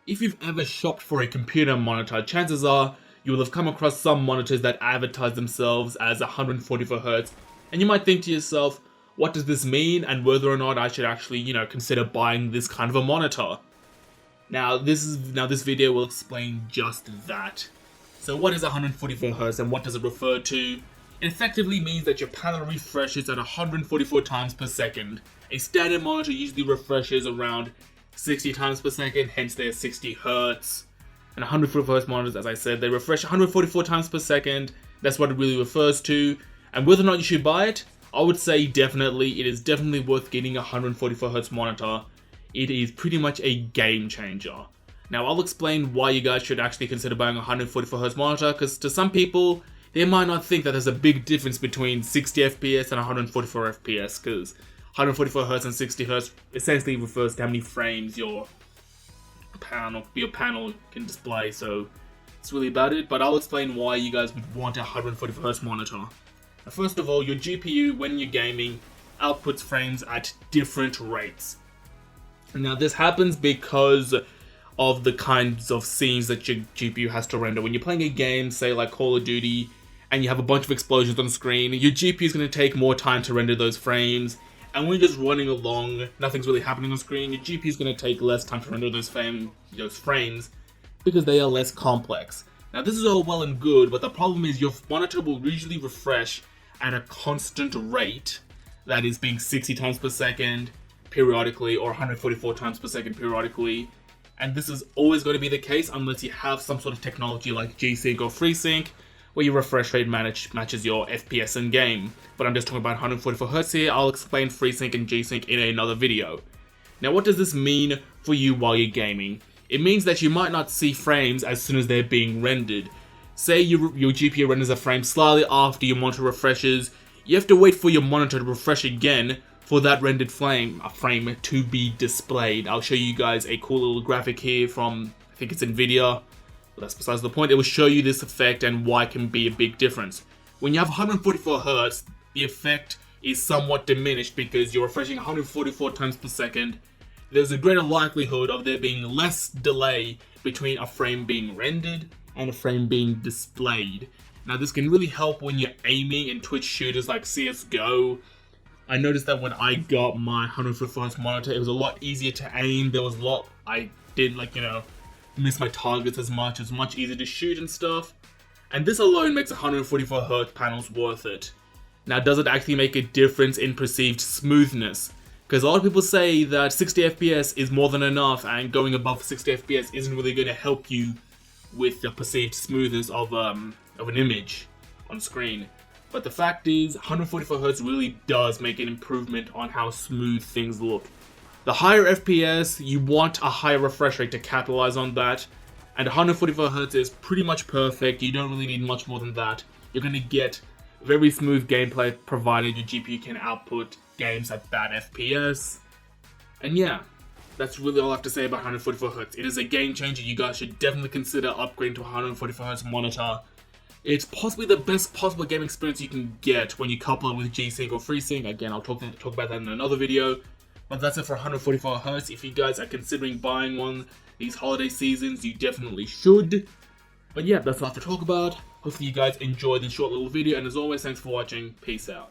If you've ever shopped for a computer monitor, chances are you will have come across some monitors that advertise themselves as 144Hz, and you might think to yourself, what does this mean, and whether or not I should actually, consider buying this kind of a monitor. Now this video will explain just that. So what is 144Hz and what does it refer to? It effectively means that your panel refreshes at 144 times per second. A standard monitor usually refreshes around 60 times per second, hence they're 60 Hz. And 144Hz monitors, as I said, they refresh 144 times per second. That's what it really refers to. And whether or not you should buy it, I would say definitely. It is definitely worth getting a 144Hz monitor. It is pretty much a game changer. Now I'll explain why you guys should actually consider buying a 144Hz monitor, because to some people, they might not think that there's a big difference between 60 FPS and 144 FPS, because 144Hz and 60Hz essentially refers to how many frames your panel can display, so it's really about it. But I'll explain why you guys would want a 144Hz monitor. Now, first of all, your GPU, when you're gaming, outputs frames at different rates. Now this happens because of the kinds of scenes that your GPU has to render. When you're playing a game, say like Call of Duty, and you have a bunch of explosions on screen, your GPU is going to take more time to render those frames. And when you're just running along, nothing's really happening on screen, your GPU is going to take less time to render those frames because they are less complex. Now this is all well and good, but the problem is your monitor will usually refresh at a constant rate, that is being 60 times per second periodically or 144 times per second periodically. And this is always going to be the case unless you have some sort of technology like G-Sync or FreeSync, where your refresh rate matches your FPS in game. But I'm just talking about 144Hz here. I'll explain FreeSync and G-Sync in another video. Now what does this mean for you while you're gaming? It means that you might not see frames as soon as they're being rendered. Say your GPU renders a frame slightly after your monitor refreshes, you have to wait for your monitor to refresh again for that rendered frame to be displayed. I'll show you guys a cool little graphic here from, I think it's Nvidia. But that's besides the point. It will show you this effect and why it can be a big difference. When you have 144Hz, the effect is somewhat diminished because you're refreshing 144 times per second. There's a greater likelihood of there being less delay between a frame being rendered and a frame being displayed. Now this can really help when you're aiming in Twitch shooters like CSGO. I noticed that when I got my 144Hz monitor, it was a lot easier to aim. There was a lot I didn't miss my targets as much. It's much easier to shoot and stuff. And this alone makes 144Hz panels worth it. Now, does it actually make a difference in perceived smoothness? Because a lot of people say that 60 FPS is more than enough, and going above 60 FPS isn't really going to help you with the perceived smoothness of an image on screen. But the fact is, 144Hz really does make an improvement on how smooth things look. The higher FPS, you want a higher refresh rate to capitalize on that, and 144Hz is pretty much perfect. You don't really need much more than that. You're going to get very smooth gameplay provided your GPU can output games at that FPS. And yeah, that's really all I have to say about 144Hz. It is a game changer. You guys should definitely consider upgrading to a 144Hz monitor. It's possibly the best possible game experience you can get when you couple it with G-Sync or FreeSync. Again, I'll talk about that in another video. But that's it for 144Hz. If you guys are considering buying one these holiday seasons, you definitely should. But yeah, that's all I have to talk about. Hopefully you guys enjoyed this short little video, and as always, thanks for watching. Peace out.